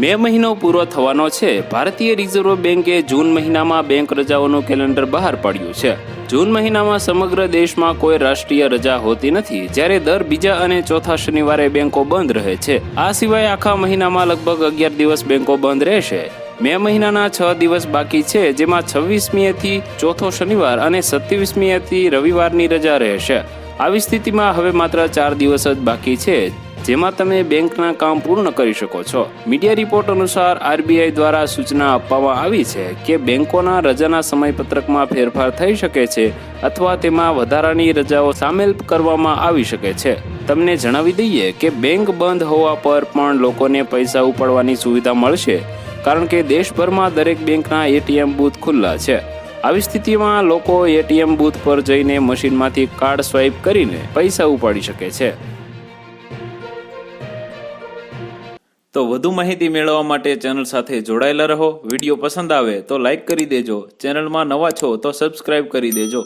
મે મહિનો પૂરો થવાનો છે। ભારતીય રિઝર્વ બેંકે જૂન મહિનામાં બેંક રજાઓનું કેલેન્ડર બહાર પાડ્યું છે। જૂન મહિનામાં સમગ્ર દેશમાં કોઈ રાષ્ટ્રીય રજા હોતી નથી, જ્યારે દર બીજા અને ચોથા શનિવારે બેંકો બંધ રહે છે। આ સિવાય આખા મહિનામાં લગભગ 11 દિવસ બેંકો બંધ રહેશે। મે મહિનાના 6 દિવસ બાકી છે, જેમાં 26મીએથી ચોથો શનિવાર અને 27મીએથી રવિવારની રજા રહેશે। આવી સ્થિતિમાં હવે માત્ર 4 દિવસ જ બાકી છે, જેમાં તમે બેંકના કામ પૂર્ણ કરી શકો છો। મીડિયા રિપોર્ટ અનુસાર આરબીઆઈ દ્વારા સૂચના આપવામાં આવી છે કે બેંકોના રજાના સમયપત્રકમાં ફેરફાર થઈ શકે છે અથવા તેમાં વધારાની રજાઓ સામેલ કરવામાં આવી શકે છે। તમને જણાવી દઈએ કે બેંક બંધ હોવા પર પણ લોકોને પૈસા ઉપાડવાની સુવિધા મળશે, કારણ કે દેશભરમાં દરેક બેંકના એટીએમ બૂથ ખુલ્લા છે। આવી સ્થિતિમાં લોકો એટીએમ બૂથ પર જઈને મશીનમાંથી કાર્ડ સ્વાઇપ કરીને પૈસા ઉપાડી શકે છે। તો વધુ માહિતી મેળવવા માટે ચેનલ સાથે જોડાયેલા રહો। વિડીયો પસંદ આવે તો લાઈક કરી દેજો। ચેનલમાં નવા છો તો સબસ્ક્રાઇબ કરી દેજો।